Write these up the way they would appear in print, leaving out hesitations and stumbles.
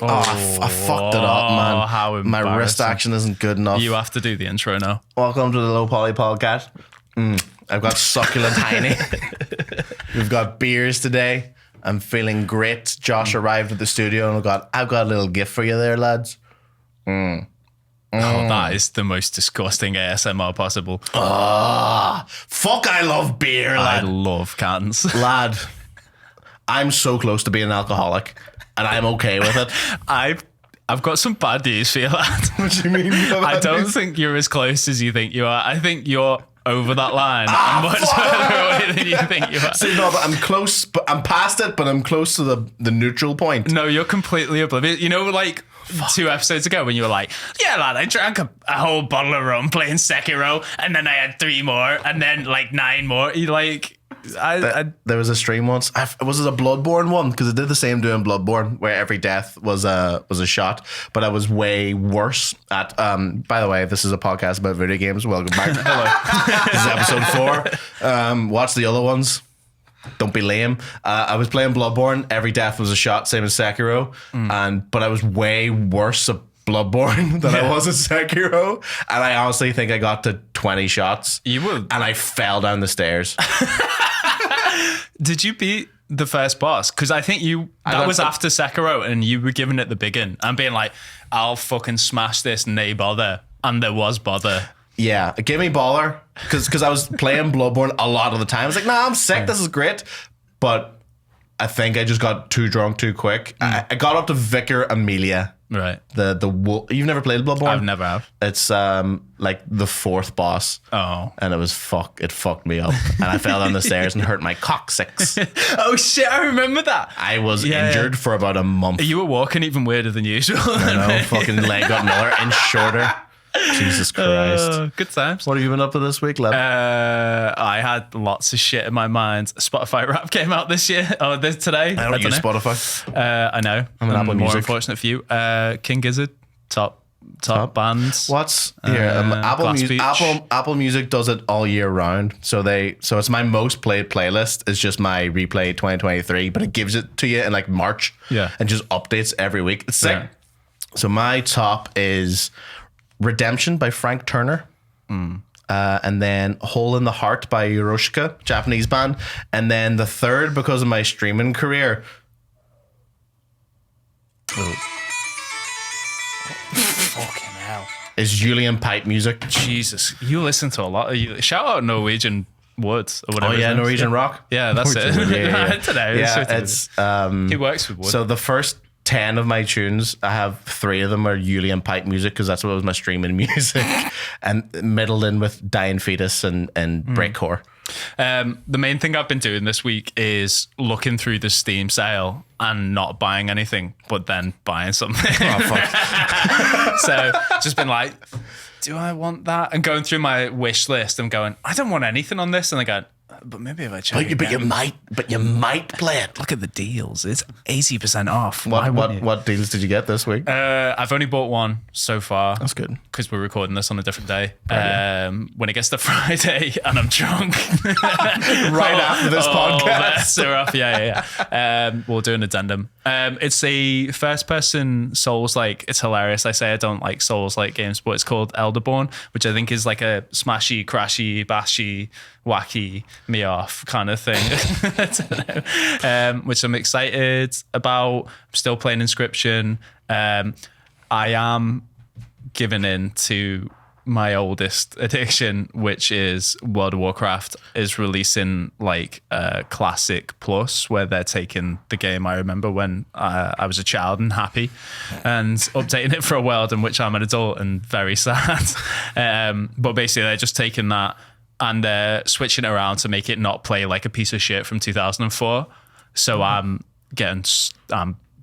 I fucked it up, man. How My wrist embarrassing. action isn't good enough. You have to do the intro now. Welcome to the Low Poly Podcast. I've got succulent Heine. We've got beers today. I'm feeling great. Josh arrived at the studio and I've got a little gift for you there, lads. Oh, that is the most disgusting ASMR possible. Fuck, I love beer, I lad. love cans. Lad, I'm so close to being an alcoholic and I'm okay with it. I've got some bad news for you, lad. What do you mean? I don't think you're as close as you think you are. I think you're over that line much further away than you think you are. See, no, but I'm close, but I'm past it, but I'm close to the neutral point. No, you're completely oblivious. You know, like 2 episodes ago when you were like, yeah, lad, I drank a whole bottle of rum playing Sekiro, and then I had 3 more, and then like 9 more. You like... There was a stream once. Was it a Bloodborne one? Because I did the same doing Bloodborne, where every death was a shot, but I was way worse at. By the way, this is a podcast about video games. Welcome back. Hello. This is episode 4. Watch the other ones. Don't be lame. I was playing Bloodborne. Every death was a shot, same as Sekiro, but I was way worse at Bloodborne than I was at Sekiro, and I honestly think I got to 20 shots. You would, and I fell down the stairs. Did you beat the first boss? Because I think that was after Sekiro, and you were giving it the big one and being like, I'll fucking smash this, nay bother. And there was bother. Yeah, give me baller. Because I was playing Bloodborne a lot of the time. I was like, nah, I'm sick, this is great. But I think I just got too drunk too quick. I got up to Vicar Amelia. Right. The you've never played Bloodborne? I've never have. It's like the 4th boss. Oh. And it fucked me up. And I fell down the stairs and hurt my coccyx. Oh shit, I remember that. I was injured for about a month. You were walking even weirder than usual. I know, fucking leg got another inch shorter. Jesus Christ. Good times. What have you been up to this week, Lev? I had lots of shit in my mind. Spotify Rap came out this year. Oh, today. I don't use Spotify. I know. I'm an Apple more Music. Unfortunate for you. King Gizzard, top bands. What's here? Apple Music does it all year round. So it's my most played playlist is just my replay 2023, but it gives it to you in like March. Yeah. And just updates every week. It's sick. Yeah. So my top is Redemption by Frank Turner. And then Hole in the Heart by Yorushka, Japanese band. And then the third, because of my streaming career. Fucking hell. Is Julian Pipe music. Jesus. You listen to a lot. Shout out Norwegian Woods or whatever. Oh yeah, Norwegian rock. Yeah, that's it. Yeah. I don't know. Yeah, it's he works with Wood. So the first 10 of my tunes, I have 3 of them are Julian Pipe music because that's what was my streaming music, and middled in with Dying Fetus and Breakcore. The main thing I've been doing this week is looking through the Steam sale and not buying anything, but then buying something. Oh fuck! So just been like, do I want that? And going through my wish list and going, I don't want anything on this, and I go, but maybe if I check But you might play it. Look at the deals. It's 80% off. What deals did you get this week? I've only bought one so far. That's good. Because we're recording this on a different day. When it gets to Friday and I'm drunk. Right after this podcast. Off. Yeah. We'll do an addendum. It's a first-person Souls-like. It's hilarious. I say I don't like Souls-like games, but it's called Elderborn, which I think is like a smashy, crashy, bashy, wacky, me off kind of thing. I don't know. Which I'm excited about. I'm still playing Inscription. I am giving in to my oldest addiction, which is World of Warcraft is releasing like a Classic Plus, where they're taking the game I remember when I was a child and happy, and updating it for a world in which I'm an adult and very sad. But basically they're just taking that and they're switching it around to make it not play like a piece of shit from 2004. So I'm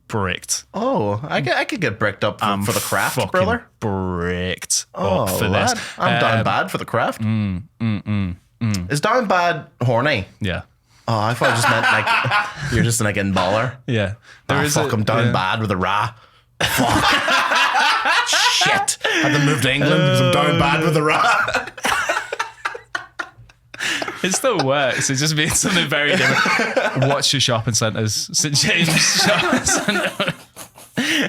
bricked. Oh, I could get bricked up for the craft, brother. Bricked up for lad. this. I'm down bad for the craft. Is down bad horny? Yeah. Oh, I thought it just meant like you're just like in baller. Yeah. I'm down bad with a ra. Fuck. Shit. I had to move to England because I'm down bad with a ra. It still works. It just means something very different. Watch your shopping centres. St James Shopping Centre.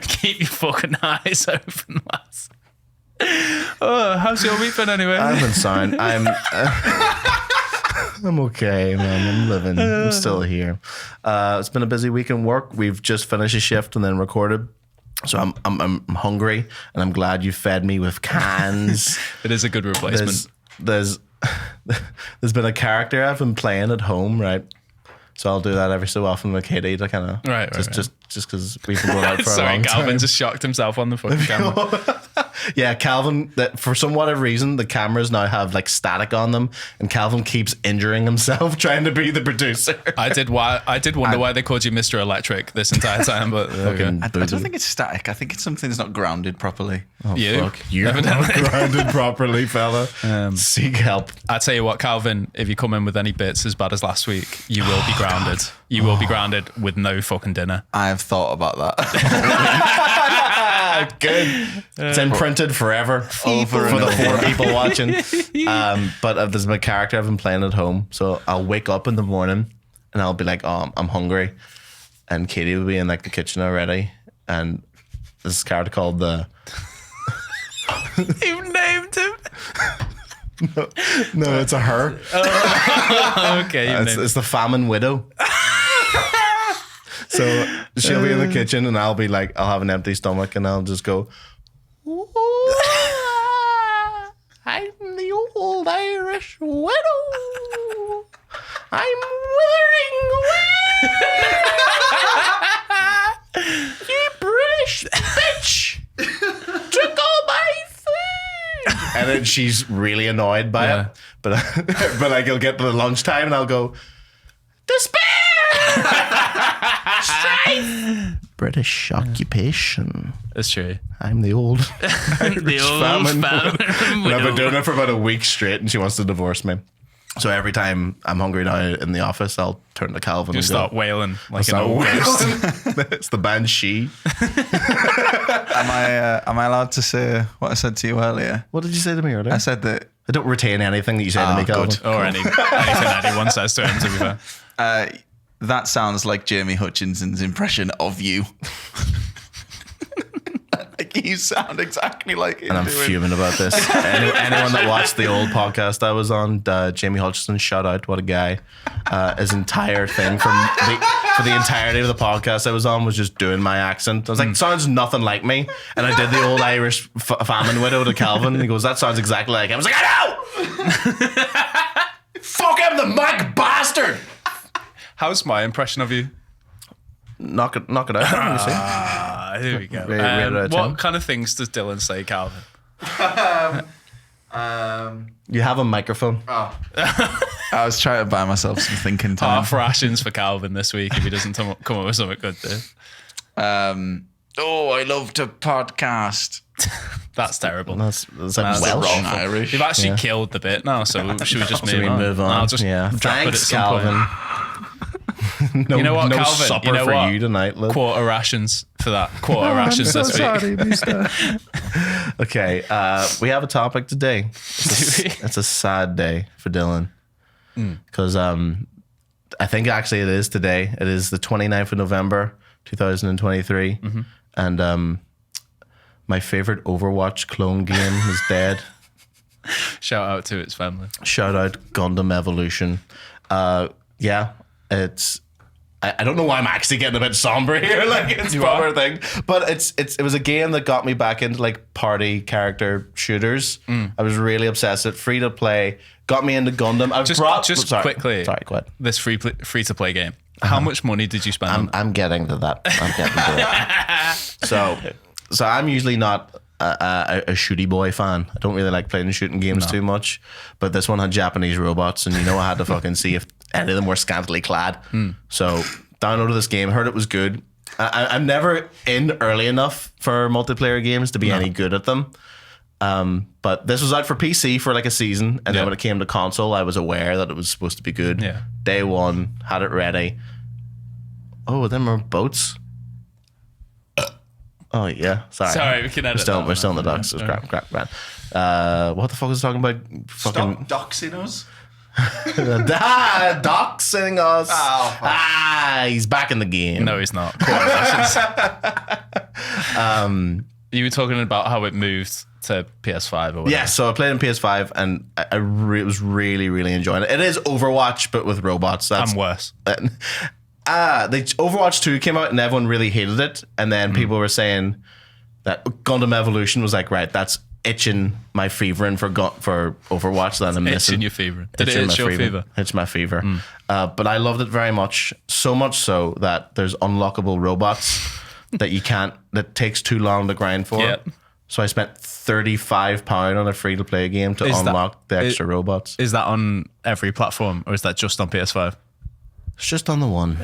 Keep your fucking eyes open, lads. Oh, how's your week been anyway? I've been signed. I'm okay, man. I'm living. I'm still here. It's been a busy week in work. We've just finished a shift and then recorded. So I'm hungry, and I'm glad you fed me with cans. It is a good replacement. There's been a character I've been playing at home, right? So I'll do that every so often with Katie to kind of just because we've been going out for a long time. Calvin just shocked himself on the fucking camera. Yeah, Calvin, that for some whatever reason, the cameras now have like static on them, and Calvin keeps injuring himself trying to be the producer. I did wonder why they called you Mr. Electric this entire time, but I don't think it's static. I think it's something that's not grounded properly. Oh, fuck. You're not grounded properly, fella. Seek help. I tell you what, Calvin, if you come in with any bits as bad as last week, you will be grounded. You will be grounded with no fucking dinner. I have thought about that. Good. It's imprinted forever for the 4 people watching. But there's my character I've been playing at home. So I'll wake up in the morning and I'll be like, oh, I'm hungry. And Katie will be in like the kitchen already. And this character called the... You've named him. No, it's a her. Okay. It's the famine widow. So she'll be in the kitchen and I'll be like, I'll have an empty stomach and I'll just go, I'm the old Irish widow. I'm withering away. You British bitch took all my food. And then she's really annoyed by it. But like it'll get to the lunchtime and I'll go, despair. Strife. British occupation. That's true. I'm the old the old famine. And I've been doing it for about a week straight and she wants to divorce me. So every time I'm hungry now in the office, I'll turn to Calvin and start wailing like an old ghost. It's the band She. Am I allowed to say what I said to you earlier? What did you say to me earlier? I said that I don't retain anything that you say to me, Calvin. Good. Or anything anyone says to him, to be fair. That sounds like Jamie Hutchinson's impression of you. Like you sound exactly like him. And I'm fuming about this. Anyone that watched the old podcast I was on, Jamie Hutchinson, shout out, what a guy. His entire thing for the entirety of the podcast I was on was just doing my accent. I was like, sounds nothing like me. And I did the old Irish famine widow to Calvin. And he goes, that sounds exactly like him. I was like, I know! Fuck him, the mic bastard! How's my impression of you? Knock it out. Let me see. Here we go. What kind of things does Dylan say, Calvin? You have a microphone. I was trying to buy myself some thinking time. Half rations for Calvin this week if he doesn't come up with something good there. I love to podcast. That's terrible. That's Welsh. wrong Irish. You've actually killed the bit now, so should we just move on? I'll just drop Thanks, it at some Calvin. point. No, you know what, no Calvin? supper You know for what? you tonight, Liv. Quarter rations for that. Quarter rations this week. Okay, we have a topic today. It's a sad day for Dylan. Because I think actually it is today. It is the 29th of November, 2023. Mm-hmm. And my favorite Overwatch clone game is dead. Shout out to its family. Shout out Gundam Evolution. Yeah, it's... I don't know why I'm actually getting a bit somber here. Like it's a proper thing, but it was a game that got me back into like party character shooters. I was really obsessed with free to play. Got me into Gundam. Quickly. Sorry, go ahead. This free to play game. How much money did you spend? on it? I'm getting to that. So I'm usually not a shooty boy fan. I don't really like playing shooting games too much. But this one had Japanese robots, and I had to fucking see if any of them were scantily clad. So downloaded this game, heard it was good. I'm never in early enough for multiplayer games to be any good at them. But this was out for PC for like a season, and then when it came to console, I was aware that it was supposed to be good. Yeah. Day one, had it ready. Oh, them are boats. Oh yeah, sorry. We can edit We're still in the docks. It was crap. What the fuck was I talking about? Stop doxing us. Doxing us. He's back in the game. No, he's not. You were talking about how it moved to PS5 or whatever. Yeah, so I played in PS5 and I was really, really enjoying it. It is Overwatch, but with robots. That's And worse. Overwatch 2 came out and everyone really hated it. And then people were saying that Gundam Evolution was like, right, that's itching my fever for Overwatch that I'm missing. Itching your fever. Did it Itching itch your fever? It's my fever. But I loved it very much. So much so that there's unlockable robots that takes too long to grind for. Yep. So I spent £35 on a free-to-play game to unlock the extra robots. Is that on every platform or is that just on PS5? It's just on the one.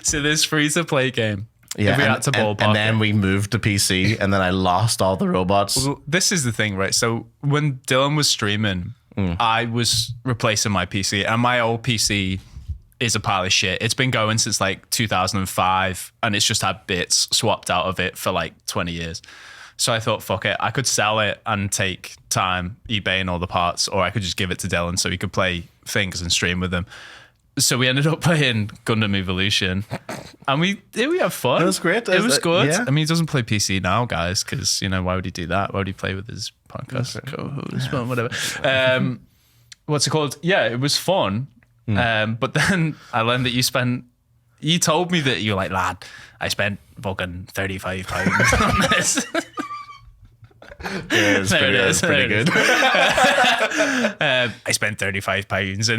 So this free-to-play game. Yeah, If we had to ballpark and then it. we moved to PC, and then I lost all the robots. Well, this is the thing, right? So when Dylan was streaming, I was replacing my PC, and my old PC is a pile of shit. It's been going since like 2005, and it's just had bits swapped out of it for like 20 years. So I thought, fuck it, I could sell it and take time eBaying all the parts, or I could just give it to Dylan so he could play things and stream with them. So we ended up playing Gundam Evolution, and we had fun. It was great. It was good. Yeah. I mean, he doesn't play PC now, guys, because why would he do that? Why would he play with his podcast co-host? Well, whatever. What's it called? Yeah, it was fun. But then I learned that you told me that you're like, lad, I spent fucking £35 on this. Yeah, it's pretty good. I spent £35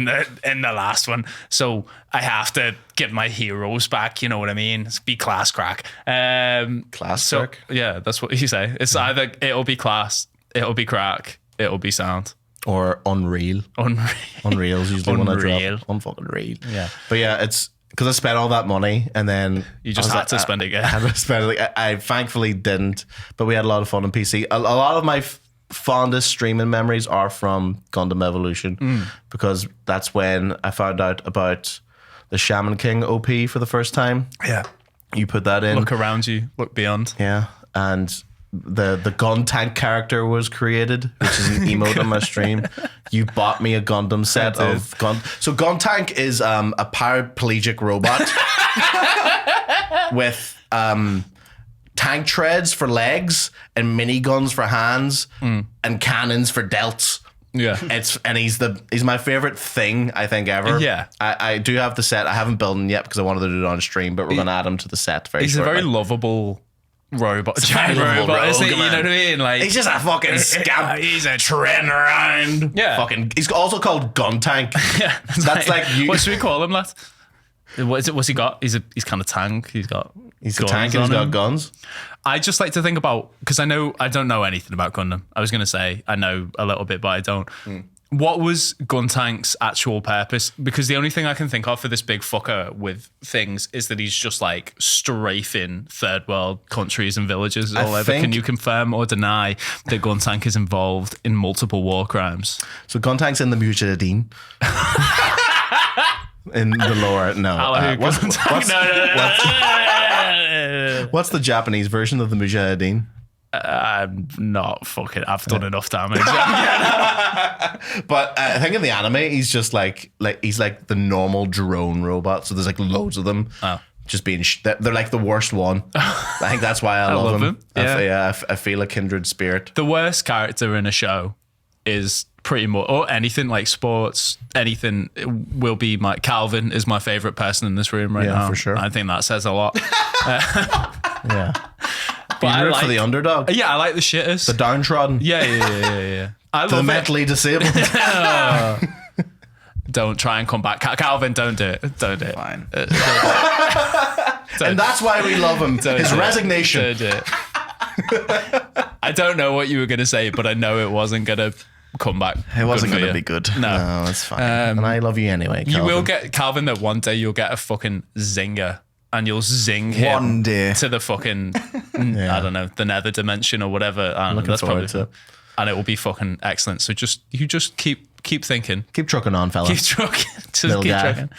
in the last one, so I have to get my heroes back. You know what I mean? Be class crack. Class crack? Yeah, that's what you say. It's either it'll be class, it'll be crack, it'll be sound. Or Unreal. Unreal's usually when I drop. Unfucking real. Yeah. But yeah, it's because I spent all that money and then You just had to spend it again. I had to spend it. I thankfully didn't, but we had a lot of fun on PC. A lot of my fondest streaming memories are from Gundam Evolution because that's when I found out about the Shaman King OP for the first time. Yeah. You put that in. Look around you. Look beyond. Yeah, and the gun tank character was created, which is an emote on my stream. You bought me a Gundam set of gun. So gun tank is a paraplegic robot with tank treads for legs and miniguns for hands and cannons for delts. Yeah. He's my favorite thing I think ever. Yeah. I do have the set. I haven't built him yet because I wanted to do it on stream, but we're gonna add him to the set very He's shortly. a very lovable robot. Giant robot, isn't it? You know man. what I mean? Like He's just a fucking scamp. He's a Treading around. Yeah. Fucking. He's also called Gun Tank. Yeah, That's like you. What should we call him, lad? What is it? What's he got? He's kind of tank. He's got. He's a guns tank and he's on got him. guns. I just like to think about because I don't know anything about Gundam. I was gonna say I know a little bit, but I don't. What was Gun Tank's actual purpose? Because the only thing I can think of for this big fucker with things is that he's just like strafing third world countries and villages all over. Can you confirm or deny that Gun Tank is involved in multiple war crimes? So Gun Tank's in the Mujahideen. In the lore, no. What's the Japanese version of the Mujahideen? I'm not fucking. I've done enough damage. But I think in the anime, he's just like he's like the normal drone robot. So there's like loads of them. Oh. Just being they're like the worst one. I think that's why I love him. Yeah. I feel a kindred spirit. The worst character in a show is pretty much, or anything like sports, anything will be Calvin is my favorite person in this room right now. For sure. I think that says a lot. Yeah. But You root for the underdog. Yeah, I like the shitters. The downtrodden. Yeah. I The love mentally disabled. Don't try and come back. Calvin, don't do it. Don't do it. Fine. And that's why we love him. His resignation. Don't do it. I don't know what you were going to say, but I know it wasn't going to come back. It wasn't good for going to you. be good. No, it's fine. And I love you anyway, Calvin. You will get Calvin that one day you'll get a fucking zinger and you'll zing him One day. to the fucking I don't know, the nether dimension or whatever. I don't know, Looking forward to it. And it will be fucking excellent. So you just keep thinking. Keep trucking on, fella. Keep trucking. Just Little keep guy. trucking.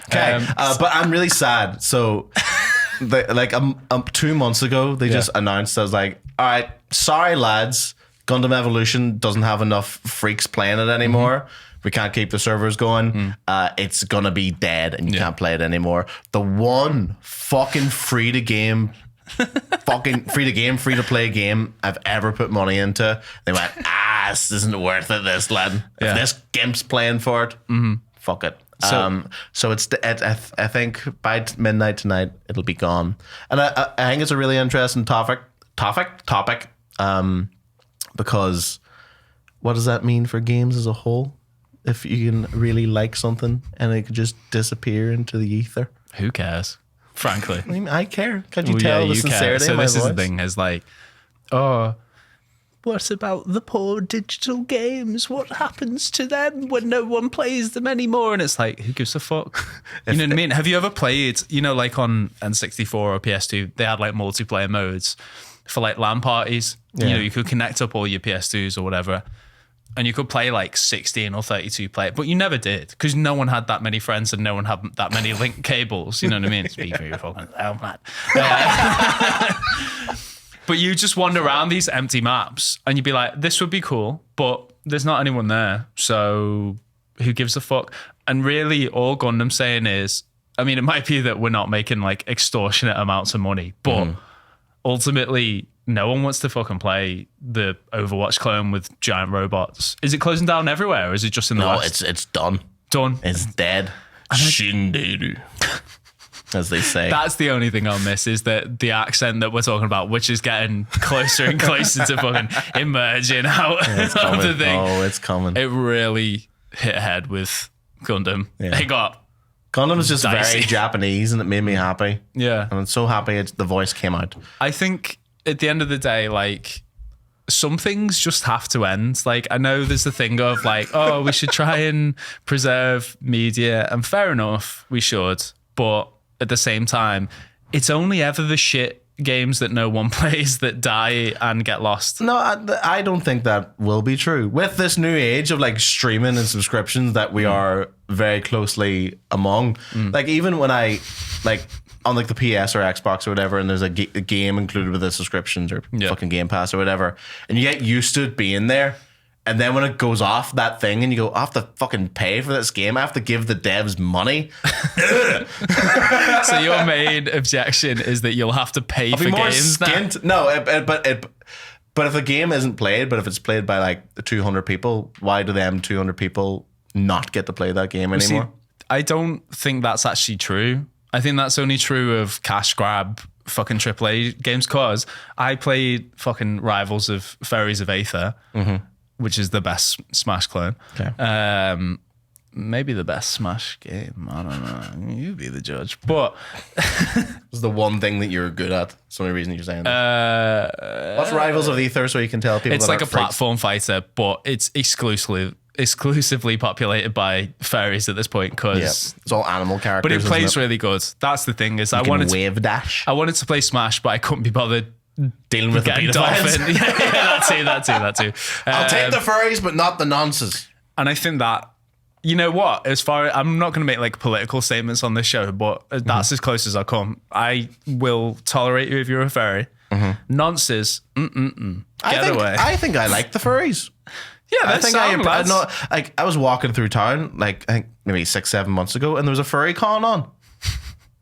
Okay, but I'm really sad. So, 2 months ago, they just announced, I was like, all right, sorry, lads. Gundam Evolution doesn't have enough freaks playing it anymore. We can't keep the servers going. It's going to be dead and you can't play it anymore. The one fucking free-to-game fucking free to play game I've ever put money into. They went, this isn't worth it, this lad. Yeah. If this gimp's playing for it, fuck it. So I think by midnight tonight it'll be gone, and I think it's a really interesting topic. Because what does that mean for games as a whole? If you can really like something and it could just disappear into the ether. Who cares? Frankly, I mean, I care. Can't you tell the sincerity So in my this voice? is the thing: is like, oh, what about the poor digital games? What happens to them when no one plays them anymore? And it's like, who gives a fuck? You know what I mean? Have you ever played, like on N64 or PS2, they had like multiplayer modes for like LAN parties. Yeah. You could connect up all your PS2s or whatever, and you could play like 16 or 32 player, but you never did because no one had that many friends and no one had that many link cables. You know what I mean? Speak for your fucking hell, man. But you just wander around these empty maps and you'd be like, this would be cool, but there's not anyone there. So who gives a fuck? And really all Gundam's saying is, I mean, it might be that we're not making like extortionate amounts of money, but ultimately no one wants to fucking play the Overwatch clone with giant robots. Is it closing down everywhere or is it just in the West? No, it's done. Done. It's dead. Shinderu. As they say. That's the only thing I'll miss is that the accent that we're talking about, which is getting closer and closer to fucking emerging out of the thing. Oh, it's coming. It really hit ahead with Gundam. Yeah. It got Gundam is just dicey. very Japanese and it made me happy. Yeah. And I'm so happy the voice came out. I think at the end of the day, like, some things just have to end. Like, I know there's the thing of like, oh, we should try and preserve media, and fair enough, we should. But at the same time, it's only ever the shit games that no one plays that die and get lost. No, I don't think that will be true. With this new age of like streaming and subscriptions that we are very closely among, like even when I like on like the PS or Xbox or whatever, and there's a game included with the subscriptions or fucking Game Pass or whatever, and you get used to it being there. And then when it goes off that thing and you go, I have to fucking pay for this game. I have to give the devs money. So your main objection is that you'll have to pay for games now? skint. No, but if the game isn't played, but if it's played by like 200 people, why do them 200 people not get to play that game anymore? See, I don't think that's actually true. I think that's only true of cash grab fucking AAA games, cause I played fucking Rivals of Fairies of Aether, which is the best Smash clone. Okay. Maybe the best Smash game. I don't know. You be the judge. But It's the one thing that you're good at. That's the only reason you're saying that. What's Rivals of Aether so you can tell people it's that like a aren't freaks? platform fighter, but it's exclusively populated by fairies at this point because Yeah. It's all animal characters. but it isn't plays really good. That's the thing is I You can wanted wave dash. I wanted to play Smash, but I couldn't be bothered Dealing with the getting pedophiles. dolphin. yeah, that too. I'll take the furries, but not the nonsense. And I think that, you know what, I'm not going to make like political statements on this show, but that's as close as I come. I will tolerate you if you're a furry. Nonsense. Get away. I think I like the furries. Yeah, I that's think I was walking through town like I think maybe 6-7 months ago, and there was a furry con on.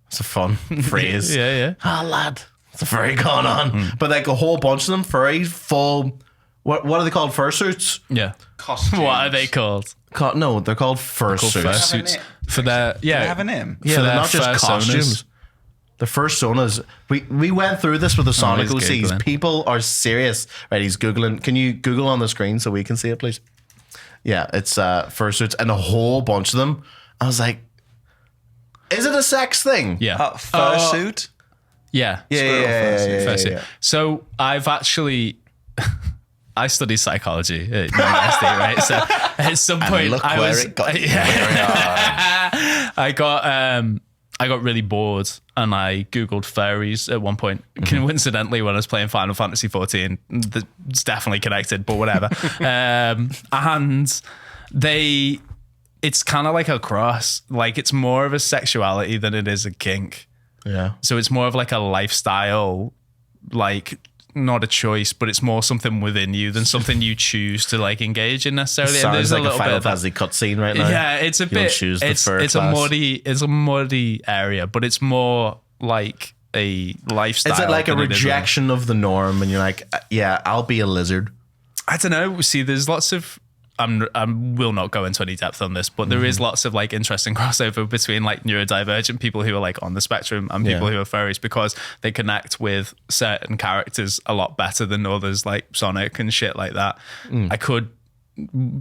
It's a fun phrase. Yeah. Ah, lad, it's a furry con on. But like a whole bunch of them, furries, full. What are they called? Fursuits? Yeah. Costumes. What are they called? No, they're called fursuits. Fursuits. For their Do they have a name? Yeah, for they're their not just fursonas. costumes. The firstonas. We went through this with the Sonic he's OCs. Googling. People are serious. Right, he's Googling. Can you Google on the screen so we can see it, please? Yeah, it's fursuits and a whole bunch of them. I was like, is it a sex thing? Yeah. Fursuit? Yeah. Yeah. So I've actually, I studied psychology at university, right? So at some point, look I where was, it got you. Where we are. I got really bored and I Googled furries at one point. Coincidentally, when I was playing Final Fantasy 14, it's definitely connected, but whatever. And it's kind of like a cross. Like it's more of a sexuality than it is a kink. Yeah. So it's more of like a lifestyle, like not a choice, but it's more something within you than something you choose to like engage in necessarily. And Sounds there's like a little Final bit of that. Fantasy cutscene right now. Yeah, it's a You'll bit. choose the It's fur a class. muddy area, but it's more like a lifestyle. Is it like a than it is rejection of the norm, and you're like, yeah, I'll be a lizard? I don't know. See, there's lots of. I will not go into any depth on this, but there is lots of like interesting crossover between like neurodivergent people who are like on the spectrum and people who are furries, because they connect with certain characters a lot better than others, like Sonic and shit like that. I could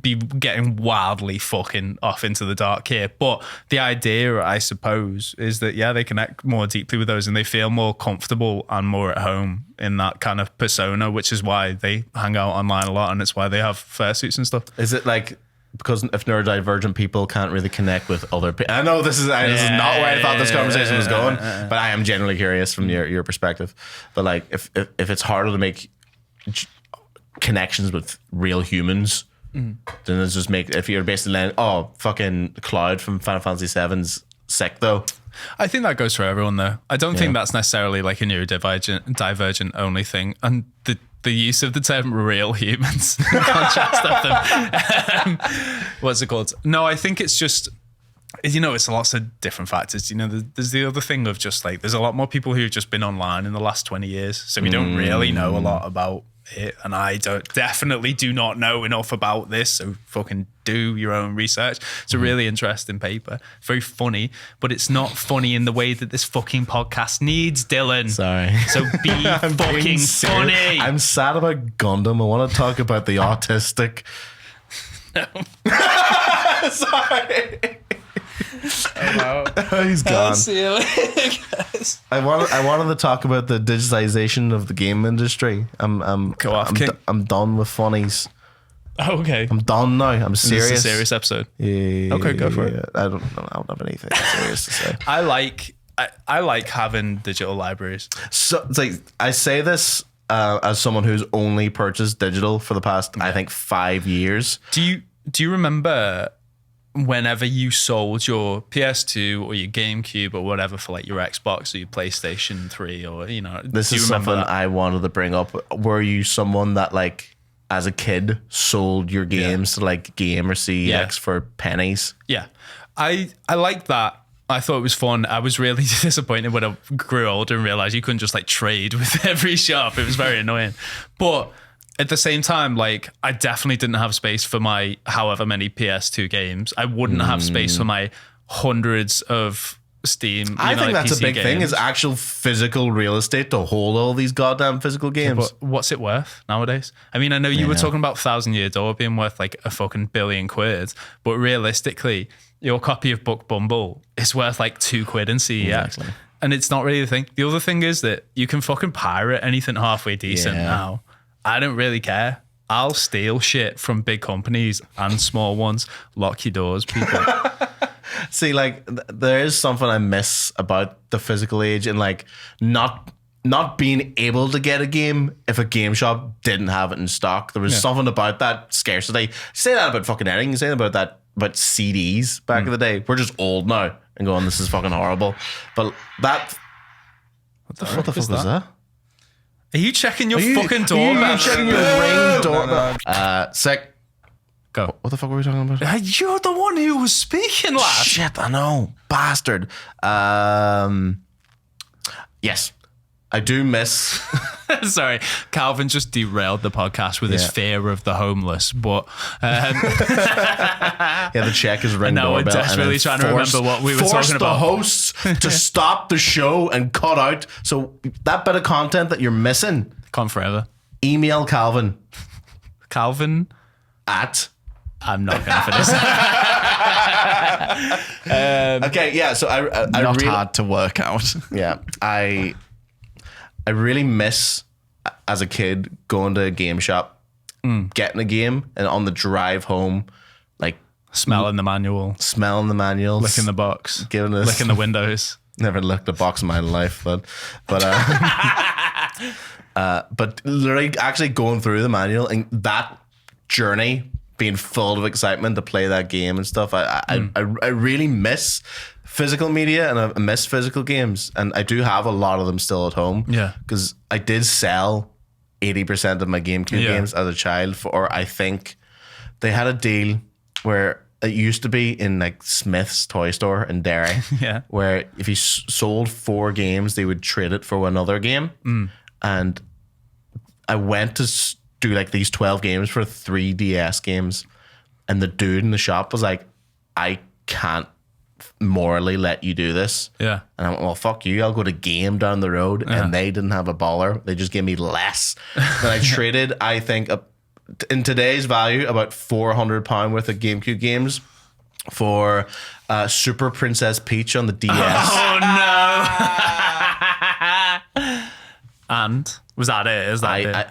be getting wildly fucking off into the dark here, but the idea, I suppose, is that they connect more deeply with those and they feel more comfortable and more at home in that kind of persona, which is why they hang out online a lot, and it's why they have fursuits and stuff. Is it like because if neurodivergent people can't really connect with other people? I know this is not where I thought this conversation was going, but I am genuinely curious from your perspective. But like, if it's harder to make connections with real humans, then it's just if you're basically like, fucking Cloud from Final Fantasy VII's sick though. I think that goes for everyone though. I don't think that's necessarily like a neurodivergent only thing. And the use of the term real humans in contrast of them. What's it called? No, I think it's just, it's lots of different factors. There's the other thing of just like, there's a lot more people who've just been online in the last 20 years. So we don't really know a lot about it, and I definitely do not know enough about this, so fucking do your own research. It's a really interesting paper, very funny, but it's not funny in the way that this fucking podcast needs, Dylan. Sorry. So be fucking funny. I'm sad about Gundam. I want to talk about the autistic. No. Sorry. Oh, wow. He's gone. I'll see you later, guys. I wanted to talk about the digitization of the game industry. I'm done with funnies. Oh, okay. I'm done now. I'm serious. This is a serious episode. Yeah. Okay, go for it. I don't have anything serious to say. I like having digital libraries. So it's like, I say this as someone who's only purchased digital for the past, I think, 5 years. Do you remember whenever you sold your PS2 or your GameCube or whatever for like your Xbox or your PlayStation 3 or This is something I wanted to bring up. Were you someone that like as a kid sold your games to like Game or CEX for pennies? Yeah. I like that. I thought it was fun. I was really disappointed when I grew older and realized you couldn't just like trade with every shop. It was very annoying. But at the same time, like, I definitely didn't have space for my however many PS2 games. I wouldn't have space for my hundreds of Steam. I think that's PC a big thing, is actual physical real estate to hold all these goddamn physical games. But what's it worth nowadays? I mean, I know you were talking about Thousand Year Door being worth like a fucking billion quid, but realistically, your copy of Book Bumble is worth like £2 in CEX. Exactly. And it's not really the thing. The other thing is that you can fucking pirate anything halfway decent now. I don't really care. I'll steal shit from big companies and small ones. Lock your doors, people. See, like, there is something I miss about the physical age, and like not being able to get a game if a game shop didn't have it in stock. There was something about that scarcity. You say that about fucking anything. You say that about CDs back in the day. We're just old now and going, this is fucking horrible. But that... What the fuck was that? Are you checking your fucking doorbell? Are you checking your Ring doorbell? Sick. Go. What the fuck were we talking about? You're the one who was speaking, lad. Shit, I know. Bastard. Yes. I do miss... Sorry, Calvin just derailed the podcast with his fear of the homeless, but... the check is Ring doorbell. No, we're desperately trying to remember what we were talking about. Force the hosts to stop the show and cut out. So that bit of content that you're missing... Gone forever. Email Calvin. Calvin? At... I'm not going to finish. Okay, yeah, so I Not really, hard to work out. Yeah, I really miss, as a kid, going to a game shop, getting a game, and on the drive home, like Smelling the manual. Smelling the manuals. Licking the box. Licking the windows. Never licked a box in my life, but literally actually going through the manual and that journey being full of excitement to play that game and stuff. I really miss physical media, and I miss physical games, and I do have a lot of them still at home. Yeah, because I did sell 80% of my GameCube games as a child for, I think they had a deal where it used to be in like Smith's toy store in Derry, Yeah. where if you sold 4 games, they would trade it for another game. And I went to do like these 12 games for 3 DS games, and the dude in the shop was like, I can't morally let you do this. Yeah. And I went, well, fuck you. I'll go to Game down the road. And they didn't have a baller. They just gave me less. But I traded, I think, in today's value, about £400 worth of GameCube games for Super Princess Peach on the DS. Oh no. And was that it? Is that it?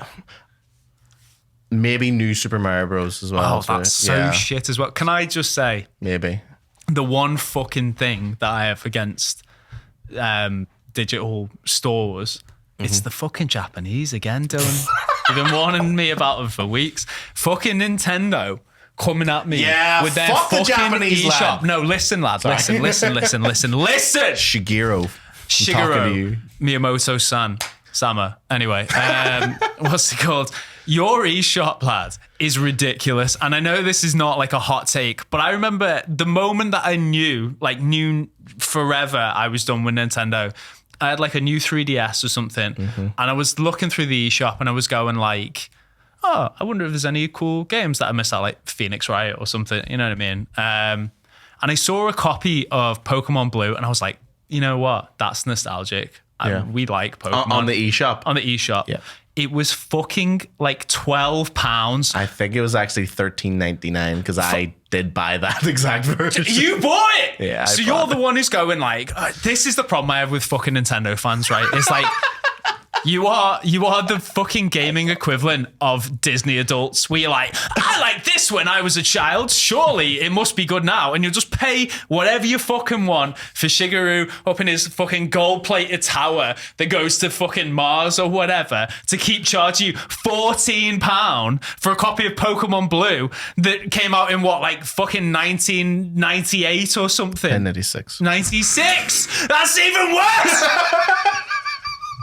Maybe new Super Mario Bros. As well. Oh, that's so shit as well. Can I just say, maybe the one fucking thing that I have against digital stores, it's the fucking Japanese again, Dylan. You've been warning me about them for weeks. Fucking Nintendo coming at me with their fuck the fucking Japanese eShop. lad. No, listen, lad. Listen. Shigeru. Shigeru Miyamoto-san. Sama. Anyway, what's it called? Your eShop, lad, is ridiculous. And I know this is not like a hot take, but I remember the moment that I knew forever I was done with Nintendo. I had like a new 3DS or something. And I was looking through the eShop and I was going like, oh, I wonder if there's any cool games that I missed out, like Phoenix Wright or something. You know what I mean? And I saw a copy of Pokemon Blue and I was like, you know what? That's nostalgic. We like Pokemon. On the eShop. On the eShop. Yeah. It was fucking like £12. I think it was actually $13.99 because I did buy that exact version. You bought it! Yeah. So you're the one who's going like, this is the problem I have with fucking Nintendo fans, right? It's like, you are the fucking gaming equivalent of Disney adults where you're like, I like this when I was a child. Surely it must be good now. And you'll just pay whatever you fucking want for Shigeru up in his fucking gold-plated tower that goes to fucking Mars or whatever to keep charging you £14 for a copy of Pokemon Blue that came out in what, like fucking 1998 or something? 1096. 96! That's even worse!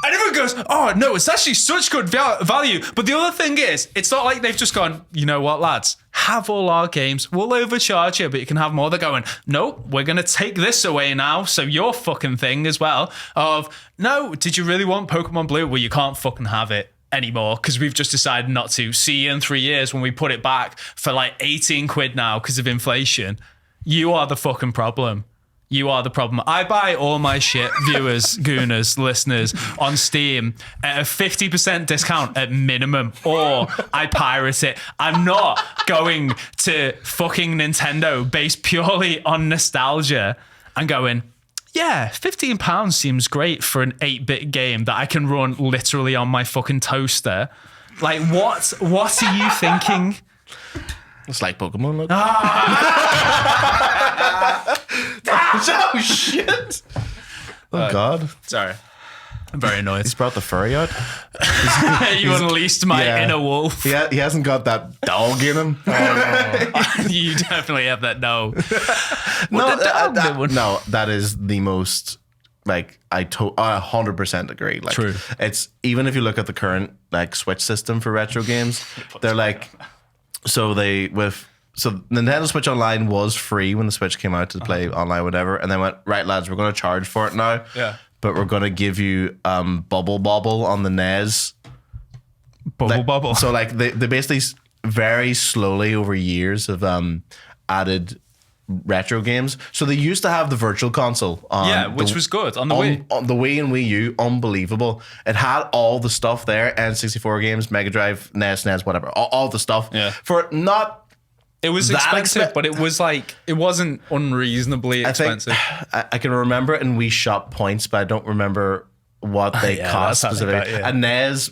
And everyone goes, oh, no, it's actually such good value. But the other thing is, it's not like they've just gone, you know what, lads, have all our games. We'll overcharge you, but you can have more. They're going, nope, we're going to take this away now. So your fucking thing as well of, no, did you really want Pokemon Blue? Well, you can't fucking have it anymore because we've just decided not to. See you in 3 years when we put it back for like 18 quid now because of inflation. You are the fucking problem. You are the problem. I buy all my shit, viewers, gooners, listeners, on Steam at a 50% discount at minimum, or I pirate it. I'm not going to fucking Nintendo based purely on nostalgia and going, yeah, £15 seems great for an 8-bit game that I can run literally on my fucking toaster. Like, what are you thinking? It's like Pokemon. Look. Oh, shit. Oh, God. Sorry. I'm very annoyed. He's brought the furry out. You unleashed my inner wolf. He hasn't got that dog in him. You definitely have that. No. No, that is the most, like, I 100% agree. Like, True. It's, even if you look at the current, like, Switch system for retro games, they're like, so Nintendo Switch Online was free when the Switch came out to play online, whatever. And they went, right, lads, we're going to charge for it now. Yeah. But we're going to give you Bubble Bobble on the NES. Bubble. So like they basically very slowly over years have added retro games. So they used to have the Virtual Console on which was good on the Wii. On the Wii and Wii U, unbelievable. It had all the stuff there, N64 games, Mega Drive, NES, whatever, all the stuff. Yeah. For not It was expensive, but it was like, it wasn't unreasonably expensive. I can remember it in Wii Shop points, but I don't remember what they cost specifically. A NES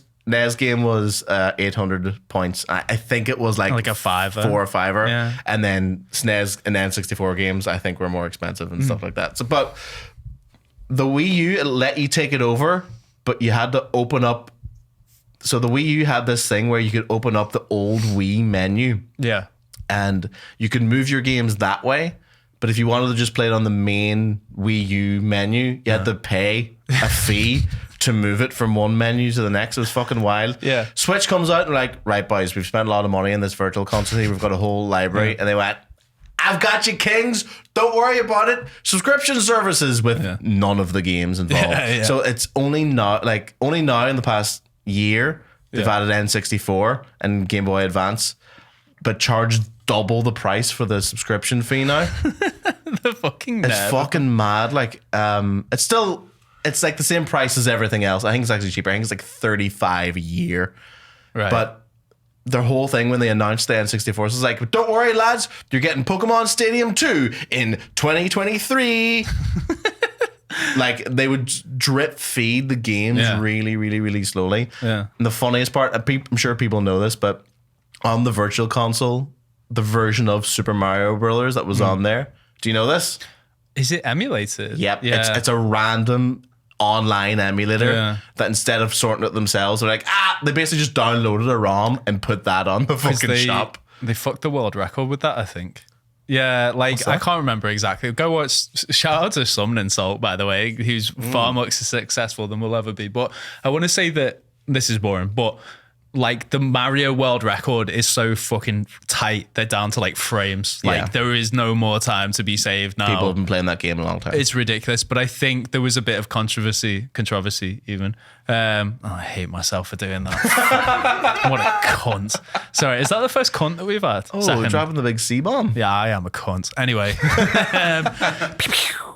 game was 800 points. I think it was like a fiver. 4 or 5. Yeah. And then SNES and N64 games, I think, were more expensive and stuff like that. So, but the Wii U, it let you take it over, but you had to open up. So the Wii U had this thing where you could open up the old Wii menu. Yeah. And you could move your games that way. But if you wanted to just play it on the main Wii U menu, you had to pay a fee to move it from one menu to the next. It was fucking wild. Yeah. Switch comes out and like, right, boys, we've spent a lot of money in this Virtual Console. We've got a whole library. And they went, I've got you, kings. Don't worry about it. Subscription services with none of the games involved. Yeah. So it's only now in the past year they've added N64 and Game Boy Advance, but charged double the price for the subscription fee now. The fucking It's nerve. fucking mad. Like, it's like the same price as everything else. I think it's actually cheaper. I think it's like $35 a year. Right. But their whole thing when they announced the N64 was like, don't worry, lads, you're getting Pokemon Stadium 2 in 2023. Like, they would drip feed the games really, really, really slowly. Yeah. And the funniest part, I'm sure people know this, but on the Virtual Console, the version of Super Mario Brothers that was on there, do you know this? Is it emulated? Yep. Yeah. It's a random online emulator that instead of sorting it themselves, they're like, they basically just downloaded a ROM and put that on the fucking shop. They fucked the world record with that, I think. Yeah, like, I can't remember exactly. Go watch, shout out to Summon Insult, by the way, who's far more successful than we'll ever be. But I want to say that this is boring, but like the Mario world record is so fucking tight. They're down to like frames. Like there is no more time to be saved now. People have been playing that game a long time. It's ridiculous, but I think there was a bit of controversy even. I hate myself for doing that. What a cunt. Sorry, is that the first cunt that we've had? Oh, Second. we're dropping the big C-bomb. Yeah, I am a cunt. Anyway.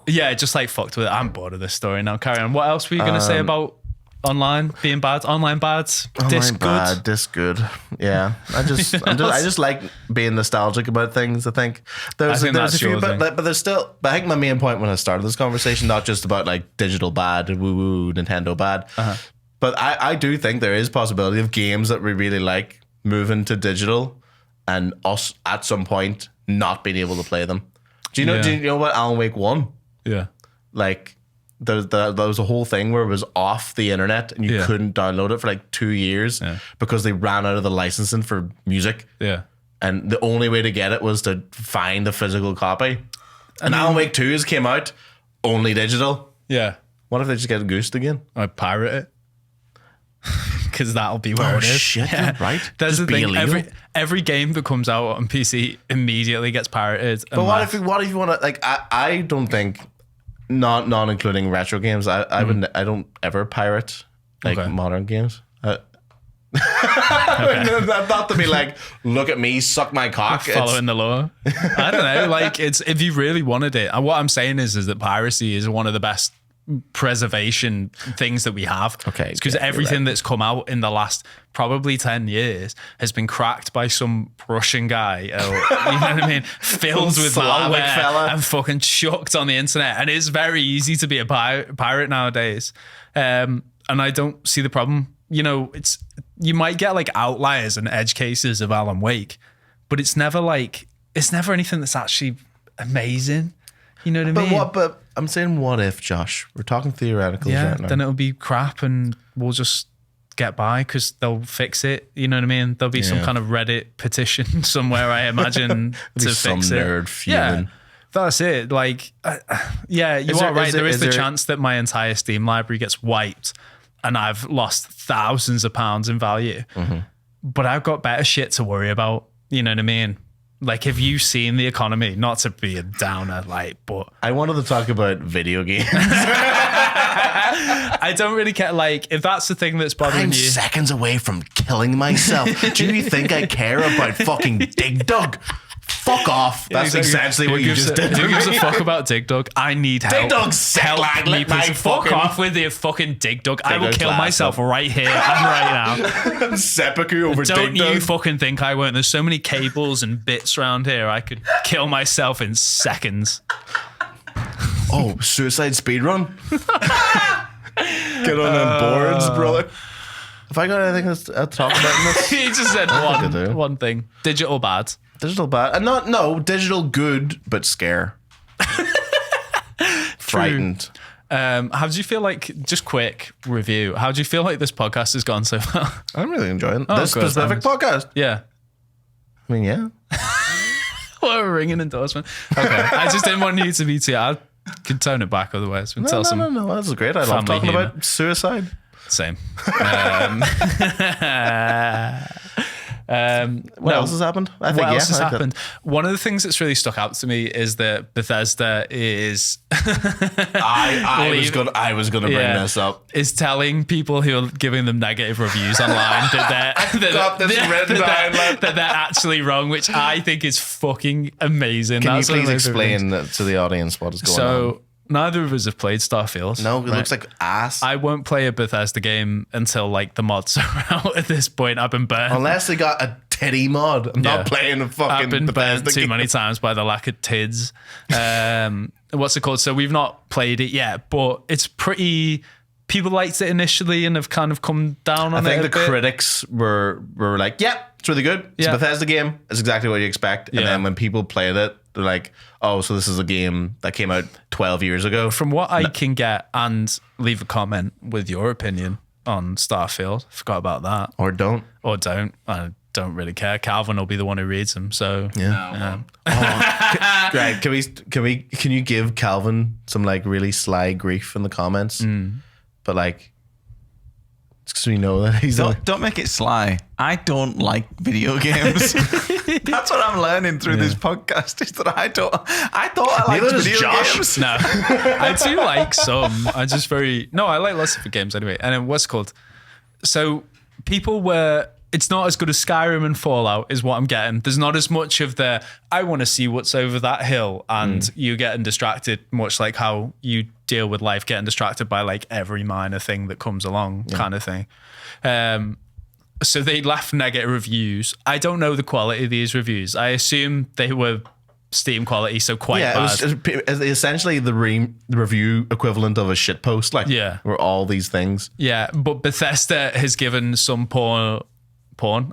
Yeah, just like fucked with it. I'm bored of this story now. Carry on. What else were you going to say about online being bad? Online bad? Disc good? Disc good. Yeah. I just like being nostalgic about things, I think. There's a few, but there's still, but I think my main point when I started this conversation, not just about like digital bad, woo-woo, Nintendo bad, but I do think there is possibility of games that we really like moving to digital and us at some point not being able to play them. Do you know what Alan Wake 1? Yeah. Like, there was a whole thing where it was off the internet and you couldn't download it for like 2 years because they ran out of the licensing for music. Yeah. And the only way to get it was to find a physical copy. And Alan Wake 2 came out only digital. Yeah. What if they just get a goosed again? I pirate it. Because that'll be where it is. Shit, you're right. That's Just the thing. illegal. Every game that comes out on PC immediately gets pirated. But what if you want to, like, I don't think, not including retro games, I don't ever pirate like modern games. Not to be like, look at me, suck my cock. Following the law. I don't know. Like, it's, if you really wanted it. And what I'm saying is that piracy is one of the best preservation things that we have. Okay. It's because everything that's come out in the last probably 10 years has been cracked by some Russian guy, or, you know what I mean? Filled with Slavic malware fella. and fucking chucked on the internet. And it's very easy to be a pirate nowadays. And I don't see the problem. You know, you might get like outliers and edge cases of Alan Wake, but it's never anything that's actually amazing. You know what I mean? But I'm saying, what if, Josh? We're talking theoretically right now. Then it'll be crap and we'll just get by because they'll fix it. You know what I mean? There'll be some kind of Reddit petition somewhere, I imagine, to fix some it. nerd fuming. Yeah, that's it. Like, you are right. There is the chance that my entire Steam library gets wiped and I've lost thousands of pounds in value. Mm-hmm. But I've got better shit to worry about. You know what I mean? Like, have you seen the economy? Not to be a downer, like, but I wanted to talk about video games. I don't really care. Like, if that's the thing that's bothering I'm you, seconds away from killing myself. Do you think I care about fucking Dig Dug? Fuck off. That's essentially what you just did. Who gives a fuck about Dig Dug? I need help. Dig Dug's sick, lad. Let my fuck fucking- off with your fucking Dig Dug. I will Dug's kill class, myself right here and right now. Seppuku over Don't Dig Dug. you fucking think I won't? There's so many cables and bits around here. I could kill myself in seconds. Oh, suicide speedrun. Get on them boards, brother. Have I got anything to talk about in this? He just said I do. one thing. Digital bad. Digital bad. Digital good, but scare. Frightened. How do you feel like, just quick review, how do you feel like this podcast has gone so far? I'm really enjoying this good, specific podcast. Yeah. I mean, yeah. What a ringing endorsement. Okay. I just didn't want you to be too, I could tone it back otherwise. No, that's great. I love talking about suicide. Same. What else has happened? I think what else has I think happened? One of the things that's really stuck out to me is that Bethesda is I was gonna bring this up. Is telling people who are giving them negative reviews online that they're actually wrong, which I think is fucking amazing. Can That's you one of please my favorite explain things. to the audience what is going on? So neither of us have played Starfield. No, it right? looks like ass. I won't play a Bethesda game until like the mods are out. At this point, I've been burnt. Unless they got a titty mod. I'm not playing a fucking I've been Bethesda burnt too game. many times by the lack of tids. What's it called? So we've not played it yet, but it's pretty. People liked it initially and have kind of come down on it. I think a the bit. critics were like, "Yep, it's really good. It's Yeah. a Bethesda game. It's exactly what you expect." And Yeah. then when people played it, they're like, "Oh, so this is a game that came out 12 years ago." From what I can get, and leave a comment with your opinion on Starfield. Forgot about that. Or don't. Or don't. I don't really care. Calvin will be the one who reads them. So Yeah. Right. Can you give Calvin some like really sly grief in the comments? But like, because we know that he's Don't make it sly. I don't like video games. That's what I'm learning through this podcast. Is that I thought I liked Neither does video Josh. games. no, I do like some. I like lots of games anyway. And then what's it called? So people were. It's not as good as Skyrim and Fallout is what I'm getting. There's not as much of the, I want to see what's over that hill and you getting distracted, much like how you deal with life, getting distracted by like every minor thing that comes along kind of thing. So they left negative reviews. I don't know the quality of these reviews. I assume they were Steam quality, so quite bad. it was essentially the review equivalent of a shit post. Like, were all these things. Yeah, but Bethesda has given some porn.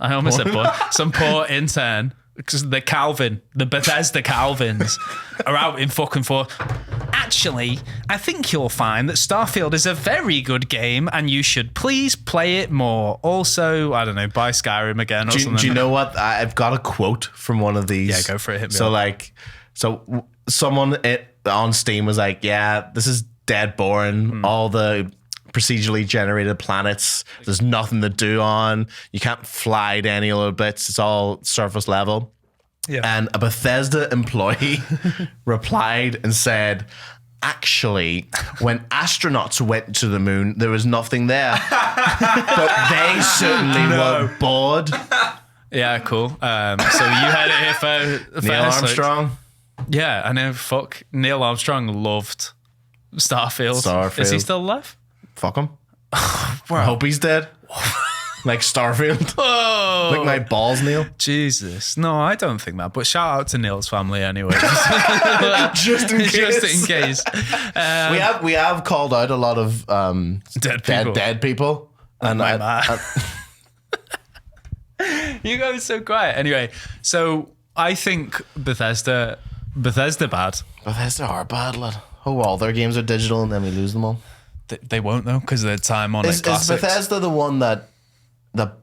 I almost said porn. Some poor intern, because the Bethesda Calvins are out in fucking for. Actually, I think you'll find that Starfield is a very good game and you should please play it more. Also, I don't know, buy Skyrim again or something. Do you know what? I've got a quote from one of these. Yeah, go for it. Hit me So up. like, someone on Steam was like, "Yeah, this is dead boring. All the procedurally generated planets. There's nothing to do on. You can't fly to any little bits. It's all surface level." Yeah. And a Bethesda employee replied and said, "Actually, when astronauts went to the moon, there was nothing there. But they certainly were bored." Yeah, cool. So you heard it here first. Neil Armstrong. Yeah, I know. Fuck. Neil Armstrong loved Starfield. Is he still alive? Fuck him. I hope he's dead. Like Starfield. Oh, Like my balls, Neil. Jesus. No, I don't think that. But shout out to Neil's family anyway. Just in case. Just in case. We have called out a lot of Dead people. And You guys are so quiet. Anyway, so I think Bethesda bad. Bethesda are bad, lad. Oh, all their games are digital and then we lose them all. They won't though, because they're time on Is Bethesda the one that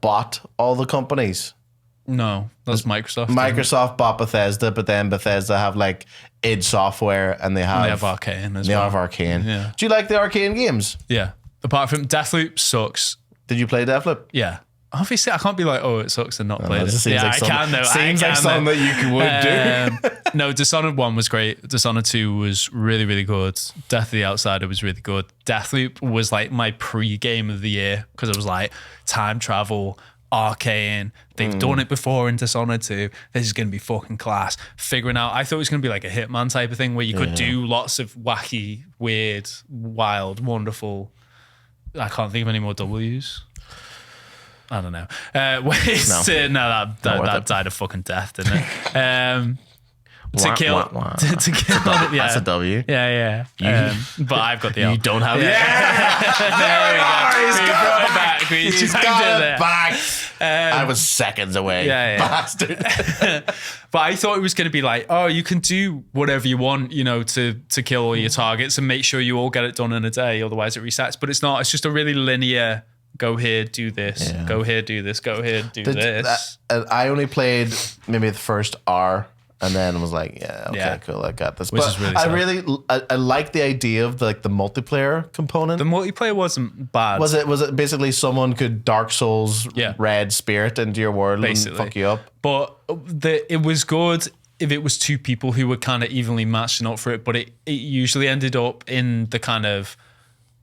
bought all the companies? No, that's Microsoft. Microsoft bought Bethesda, but then Bethesda have like id Software and they have Arcane as they well. have Arcane. Yeah. Do you like the Arcane games? Yeah. Apart from Deathloop sucks. Did you play Deathloop? Yeah. Obviously, I can't be like, oh, it sucks and not play it. Seems like I can though. Seems like something that you would do. No, Dishonored 1 was great. Dishonored 2 was really, really good. Death of the Outsider was really good. Deathloop was like my pre-game of the year because it was like time travel, Arcane. They've done it before in Dishonored 2. This is going to be fucking class. Figuring out, I thought it was going to be like a Hitman type of thing where you could do lots of wacky, weird, wild, wonderful. I can't think of any more W's. I don't know. Ways to that died a fucking death, didn't it? To kill, to kill. That's a W. Yeah. But I've got the L. You don't have it. There we go. He's We got brought it it back. We He's timed got it it there. back. I was seconds away. Yeah. Bastard. But I thought it was going to be like, oh, you can do whatever you want, to kill all your targets and make sure you all get it done in a day. Otherwise, it resets. But it's not. It's just a really linear. Go here, do this. Yeah. Go here, do this. Go here, do this. I only played maybe the first hour and then was like, yeah, okay, Yeah. cool, I got this. Which But is really I sad. really, I like the idea of the multiplayer component. The multiplayer wasn't bad. Was it basically someone could Dark Souls Yeah. red spirit into your world Basically. and fuck you up? But it was good if it was two people who were kind of evenly matching up for it, but it usually ended up in the kind of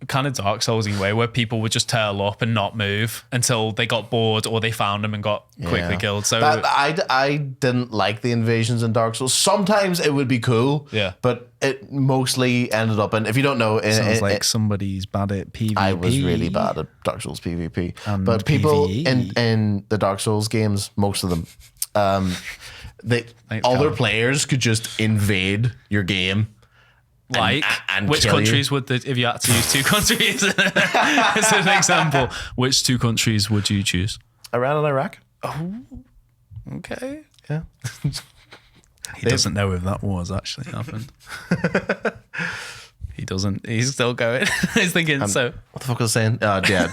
Dark Souls-y way where people would just turtle up and not move until they got bored or they found them and got quickly Yeah. killed. So I didn't like the invasions in Dark Souls. Sometimes it would be cool, Yeah. but it mostly ended up in, if you don't know, sounds like somebody's bad at PvP. I was really bad at Dark Souls PvP. And But people PvE. in the Dark Souls games, most of them, Like other Cal- players could just invade your game. Like, and which kill you. countries would if you had to use two countries as an example, which two countries would you choose? Iran and Iraq. Okay. Yeah. He doesn't know if that war's actually happened. He doesn't. He's still going. He's thinking, so What the fuck was I saying? Yeah.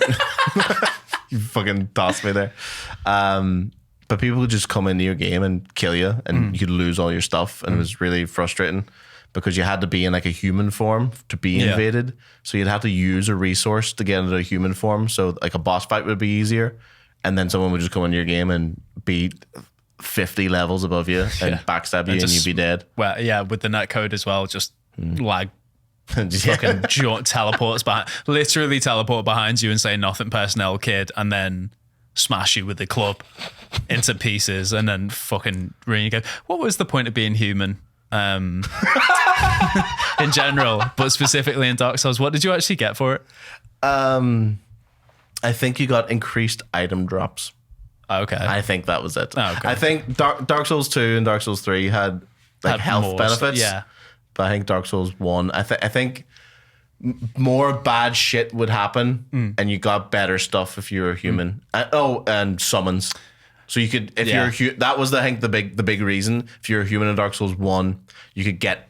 You fucking tossed me there. But people would just come into your game and kill you, and you'd lose all your stuff, and it was really frustrating because you had to be in like a human form to be Yeah. invaded. So you'd have to use a resource to get into a human form. So like a boss fight would be easier, and then someone would just come into your game and be 50 levels above you and backstab you, and just- you'd be dead. well, yeah, with the netcode as well, just lag. Yeah. Fucking teleports behind, literally teleport behind you and say nothing personnel kid, and then smash you with the club into pieces, and then fucking ruin your game. What was the point of being human? In general, but specifically in Dark Souls, what did you actually get for it? I think you got increased item drops. Okay, I think that was it. Oh, okay. I think Dark Souls 2 and Dark Souls 3 had like Had health more benefits. yeah. But I think Dark Souls 1, I think more bad shit would happen and you got better stuff if you were human. And summons. So you could, if Yeah. that was I think the big reason. If you're a human in Dark Souls 1, you could get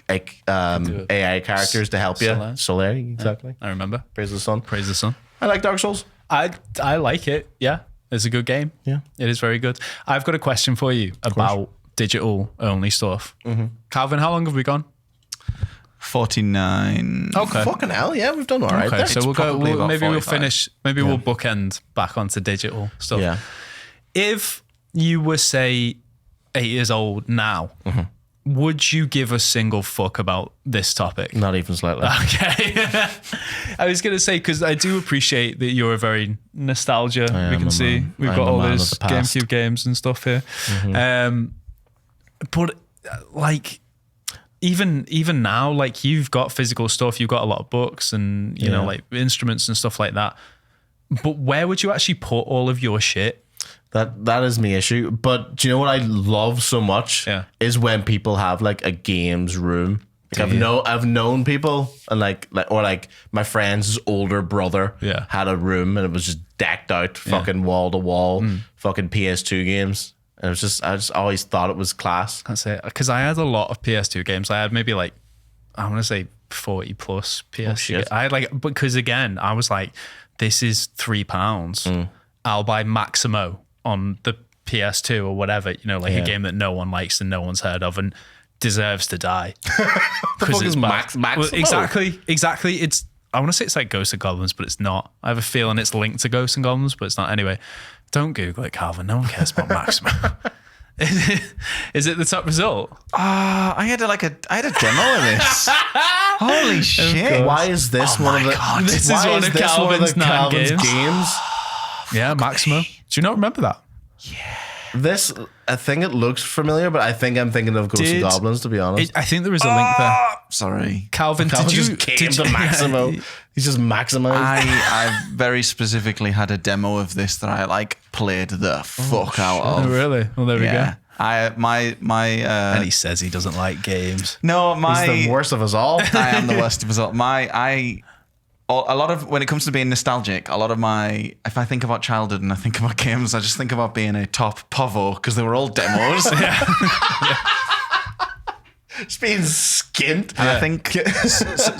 like AI characters to help you. Solar. Solar, exactly. I remember. Praise the sun. Praise the sun. I like Dark Souls. I like it. Yeah, it's a good game. Yeah. It is very good. I've got a question for you about digital only stuff. Calvin, how long have we gone? 49. Okay. Fucking hell, yeah, we've done all right. Okay, there. so It's we'll go. probably about Maybe we'll 45. finish. Maybe we'll bookend back onto digital stuff. Yeah. If you were, say, 8 years old now, would you give a single fuck about this topic? Not even slightly. Okay. I was going to say, because I do appreciate that you're a very nostalgia. We am can a see man. we've I got am a all man of those the past. GameCube games and stuff here. But like, even now, like you've got physical stuff, you've got a lot of books and you know, like instruments and stuff like that. But where would you actually put all of your shit? That is my issue. But do you know what I love so much? Yeah. Is when people have like a games room. Like I've known people and like my friend's older brother Yeah. had a room and it was just decked out, fucking wall to wall, fucking PS2 games. And it was just I just always thought it was class. That's it. Because I had a lot of PS2 games. I had maybe like, I want to say 40 plus PS2. shit. I had like, because again, I was like, this is £3. I'll buy Maximo on the PS2 or whatever, you know, like a game that no one likes and no one's heard of and deserves to die. The fuck is bad. Maximo? Well, exactly. It's, I want to say it's like Ghosts and Goblins, but it's not. I have a feeling it's linked to Ghosts and Goblins, but it's not. Anyway, don't Google it, Calvin. No one cares about Maximo. Is it the top result? I had a demo of this. Holy shit. Why is this one of the This is why one is of this Calvin's 9 games. games? Yeah, Maximo. Do you not remember that? This, I think it looks familiar, but I think I'm thinking of Ghosts and Goblins, to be honest. I think there is a link there. Sorry. Calvin, Calvin did you just came to Maximo. He's just maximized. I very specifically had a demo of this that I like played the fuck out Oh, of. really? Well, there we Yeah. go. My And he says he doesn't like games. no, my He's the worst of us all. I am the worst of us all. A lot of when it comes to being nostalgic, a lot of my if I think about childhood and I think about games, I just think about being a top povo because they were all demos. Just being skint. And I think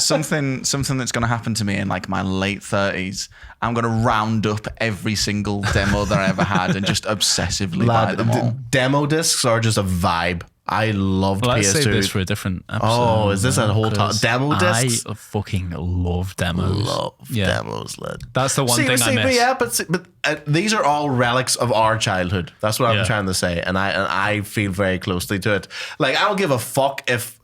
something that's going to happen to me in like my late 30s, I'm going to round up every single demo that I ever had and just obsessively buy them all. Demo discs are just a vibe. I loved Let's PS2. save this for a different episode. Oh, is this a whole demo discs? I fucking love demos. Demos, lad. That's the one thing I miss. But these are all relics of our childhood. That's what I'm Yeah. trying to say, and I feel very closely to it. Like, I don't give a fuck if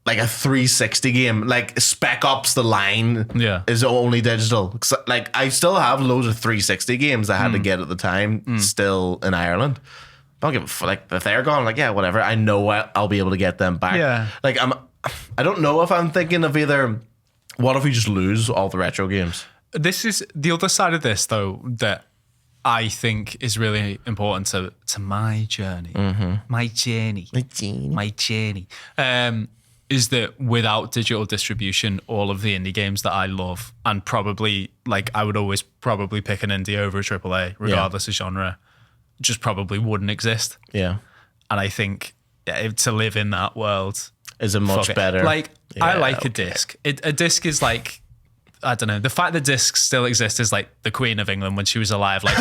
like a 360 game, like Spec Ops: The Line, is only digital. 'Cause, like, I still have loads of 360 games I had to get at the time, still in Ireland. I don't give a fuck. Like, if they're gone, like, yeah, whatever. I know I'll be able to get them back. Yeah. Like, I don't know if I'm thinking of either. What if we just lose all the retro games? This is the other side of this, though, that I think is really important to my journey. My journey. Is that without digital distribution, all of the indie games that I love, and probably, like, I would always probably pick an indie over a AAA, regardless of genre, just probably wouldn't exist. Yeah. And I think to live in that world is a much better. Like, I like a disc. A disc is like, I don't know. The fact that discs still exist is like the Queen of England when she was alive. Like,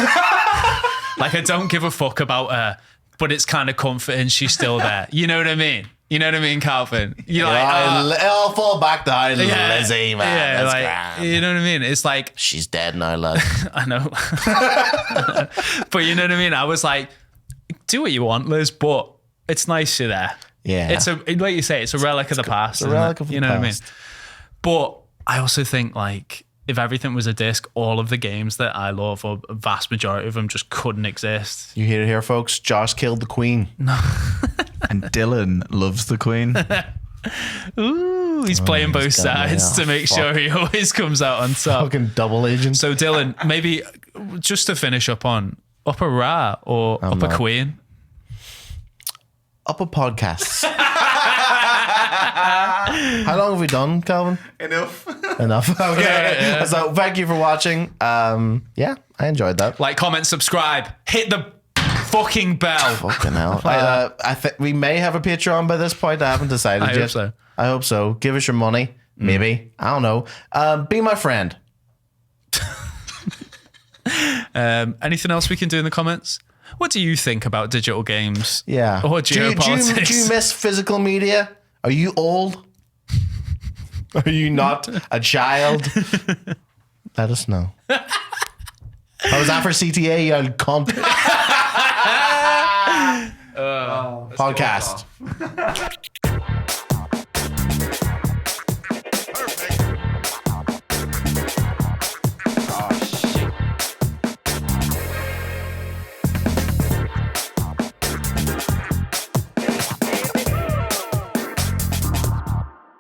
like, I don't give a fuck about her, but it's kind of comforting. She's still there. You know what I mean? You know what I mean, Calvin? You're like, I'll fall back down, Lizzie, man. Yeah, That's like, grand. you know what I mean? It's like, She's dead now, lad. I know. But you know what I mean? I was like, do what you want, Liz, but it's nice you're there. Yeah. It's like you say, it's a relic of the past. It's a relic of the You know what I mean? past. But I also think, like, if everything was a disc, all of the games that I love, or a vast majority of them, just couldn't exist. You hear it here, folks. Josh killed the Queen. And Dylan loves the Queen. Ooh, he's playing both got me. sides to make sure he always comes out on top. Fucking double agent. So, Dylan, maybe just to finish up on Upper Ra or Upper not. Queen. Upper podcasts. How long have we done, Calvin? Enough. Enough. Okay. Yeah. So thank you for watching. Yeah, I enjoyed that. Like, comment, subscribe, hit the fucking bell. Fucking hell. I think we may have a Patreon by this point. I haven't decided I yet. hope so. I hope so. Give us your money. Maybe. I don't know. Be my friend. Anything else we can do in the comments? What do you think about digital games? Yeah. Or do you geopolitics? miss physical media? Are you old? Are you not a child? Let us know. How was that for CTA, you cunt? Podcast.